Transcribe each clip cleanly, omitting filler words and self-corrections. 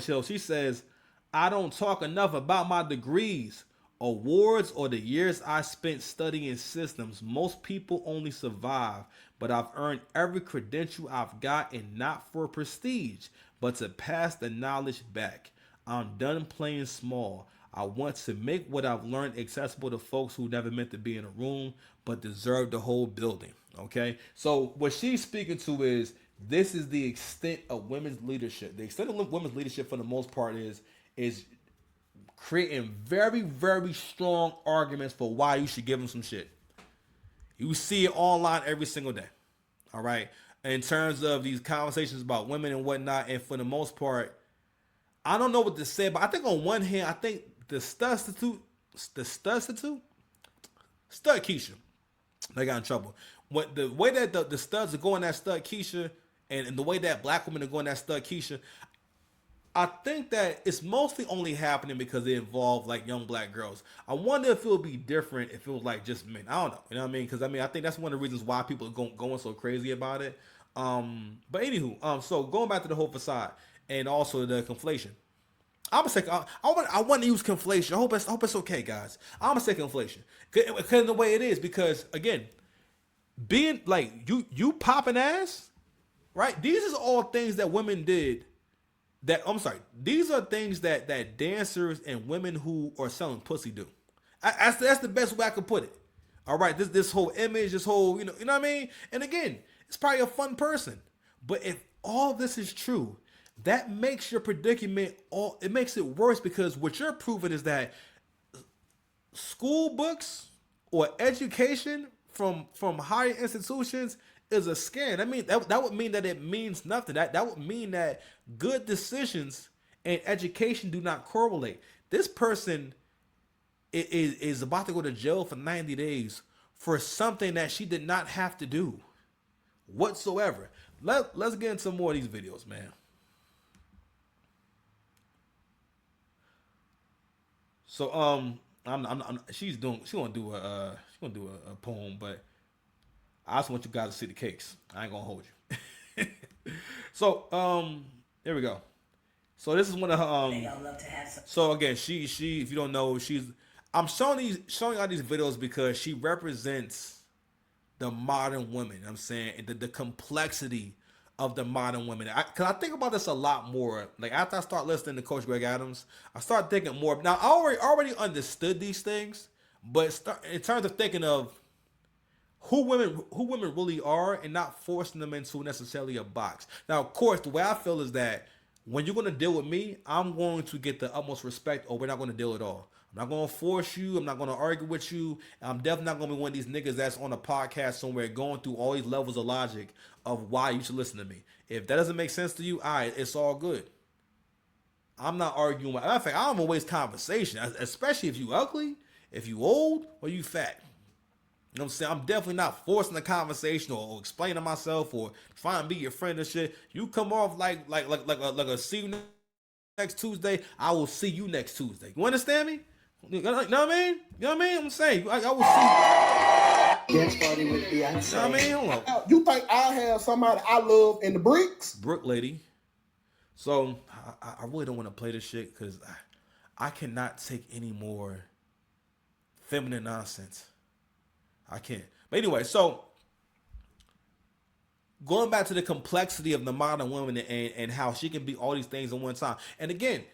So she says, I don't talk enough about my degrees, awards, or the years I spent studying systems. Most people only survive, but I've earned every credential I've got, and not for prestige, but to pass the knowledge back. I'm done playing small. I want to make what I've learned accessible to folks who never meant to be in a room but deserve the whole building. Okay? So what she's speaking to is this is the extent of women's leadership. The extent of women's leadership for the most part is creating very, very strong arguments for why you should give them some shit. You see it online every single day. All right. In terms of these conversations about women and whatnot, and for the most part, I don't know what to say, but I think on one hand, I think the Stud Keisha, they got in trouble. What the way that the studs are going at Stud Keisha, and the way that black women are going at Stud Keisha, I think that it's mostly only happening because it involved like young black girls. I wonder if it would be different if it was like just men. I don't know. You know what I mean? Because I mean, I think that's one of the reasons why people are going so crazy about it. But anywho, so going back to the whole facade and also the conflation. I'm gonna say I want to use conflation. I hope it's okay, guys. I'm gonna say conflation because the way it is. Because again, being like you popping ass, right? These is all things that women did. That I'm sorry. These are things that dancers and women who are selling pussy do. That's the best way I could put it. All right, this whole image, this whole you know what I mean. And again, it's probably a fun person, but if all this is true, that makes your predicament it makes it worse because what you're proving is that school books or education from higher institutions is a scam. I mean that would mean that it means nothing. That would mean that good decisions and education do not correlate. This person is about to go to jail for 90 days for something that she did not have to do whatsoever. Let's get into more of these videos, man. So she's gonna do a poem, but I just want you guys to see the cakes. I ain't gonna hold you. So here we go. So this is one of her so again, she if you don't know, I'm showing y'all these videos because she represents the modern women. You know what I'm saying, and the complexity of the modern women. Cause I think about this a lot more. Like after I start listening to Coach Greg Adams, I start thinking more. Now I already understood these things, but in terms of thinking of who women really are and not forcing them into necessarily a box. Now, of course, the way I feel is that when you're going to deal with me, I'm going to get the utmost respect, or we're not going to deal at all. I'm not going to force you. I'm not going to argue with you. I'm definitely not going to be one of these niggas that's on a podcast somewhere going through all these levels of logic of why you should listen to me. If that doesn't make sense to you, all right, it's all good. I'm not arguing. Matter of fact, I don't want to waste conversation, especially if you ugly, if you old, or you fat. You know what I'm saying? I'm definitely not forcing the conversation or explaining myself or trying to be your friend and shit. You come off like a see you next Tuesday. I will see you next Tuesday. You understand me? You know what I mean? You know what I mean? I'm saying I will see. Dance party with Beyonce. You know what I mean? Hold on. You think I have somebody I love in the bricks? Brooke lady. So I really don't want to play this shit because I cannot take any more feminine nonsense. I can't. But anyway, so going back to the complexity of the modern woman and how she can be all these things at one time. And again,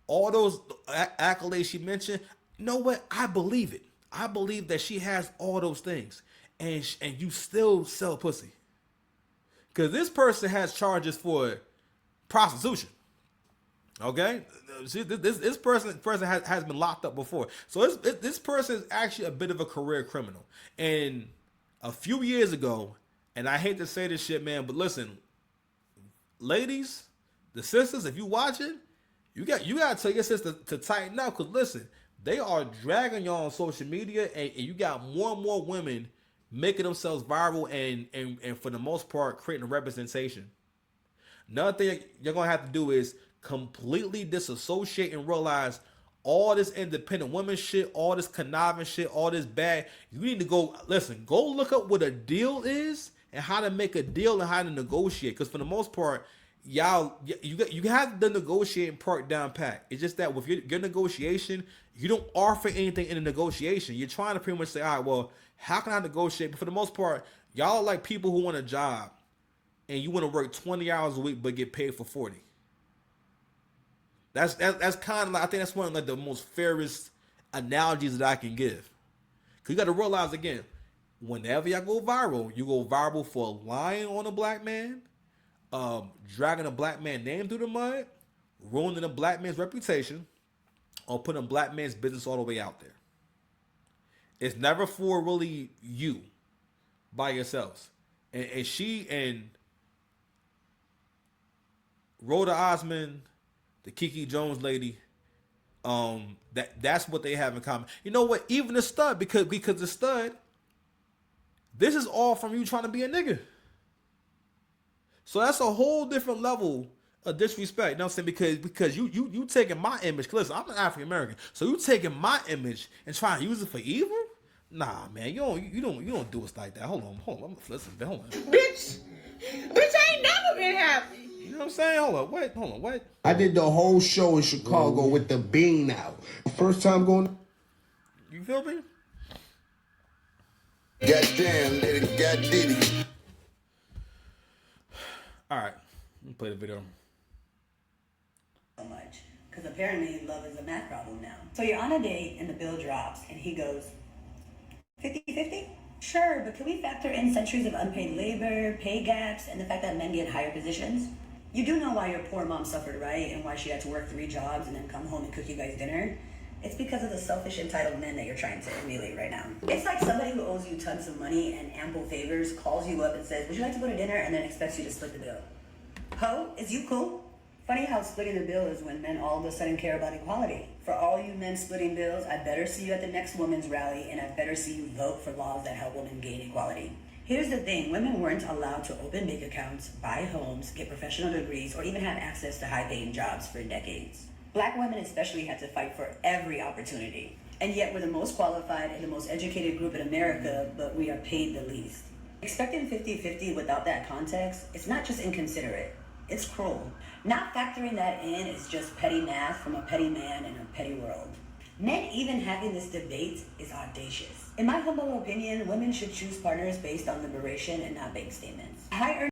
all those accolades she mentioned, you know what? I believe it. I believe that she has all those things. And you still sell pussy. Because this person has charges for prostitution. Okay? This person has been locked up before. So this person is actually a bit of a career criminal. And a few years ago, and I hate to say this shit, man, but listen, ladies, the sisters, if you watching, you got to tell your sister to tighten up. Because listen, they are dragging y'all on social media, and you got more and more women making themselves viral and for the most part creating a representation. Another thing you're going to have to do is completely disassociate and realize all this independent women shit, all this conniving shit, all this bad. You need to go look up what a deal is and how to make a deal and how to negotiate. Because for the most part, you have the negotiating part down pat. It's just that with your negotiation, you don't offer anything in the negotiation. You're trying to pretty much say, all right, well, how can I negotiate? But for the most part, y'all are like people who want a job and you want to work 20 hours a week but get paid for 40. That's kind of like, I think that's one of like the most fairest analogies that I can give. Cause you got to realize again, whenever y'all go viral, you go viral for lying on a black man, dragging a black man name through the mud, ruining a black man's reputation, or putting a black man's business all the way out there. It's never for really you by yourselves. And she and Roda Osman, the Kiki Jones lady, that's what they have in common. You know what? Even the stud, because the stud, this is all from you trying to be a nigga. So that's a whole different level of disrespect. You know what I'm saying? Because you taking my image. Listen, I'm an African American, so you taking my image and trying to use it for evil? Nah, man, you don't do us like that. Hold on. Listen, hold on. Bitch, I ain't never been happy. You know what I'm saying? Hold on, what? I did the whole show in Chicago with the bean out. First time going. You feel me? Goddamn, little god diddy. All right, let me play the video. So much because apparently love is a math problem now. So you're on a date and the bill drops and he goes 50-50? Sure, but can we factor in centuries of unpaid labor, pay gaps, and the fact that men get higher positions? You do know why your poor mom suffered, right? And why she had to work 3 jobs and then come home and cook you guys dinner? It's because of the selfish, entitled men that you're trying to emulate right now. It's like somebody who owes you tons of money and ample favors calls you up and says, would you like to go to dinner? And then expects you to split the bill. Ho, is you cool? Funny how splitting the bill is when men all of a sudden care about equality. For all you men splitting bills, I better see you at the next women's rally, and I better see you vote for laws that help women gain equality. Here's the thing, women weren't allowed to open bank accounts, buy homes, get professional degrees, or even have access to high-paying jobs for decades. Black women especially had to fight for every opportunity. And yet we're the most qualified and the most educated group in America, but we are paid the least. Expecting 50-50 without that context, it's not just inconsiderate, it's cruel. Not factoring that in is just petty math from a petty man in a petty world. Men even having this debate is audacious. In my humble opinion, women should choose partners based on liberation and not bank statements.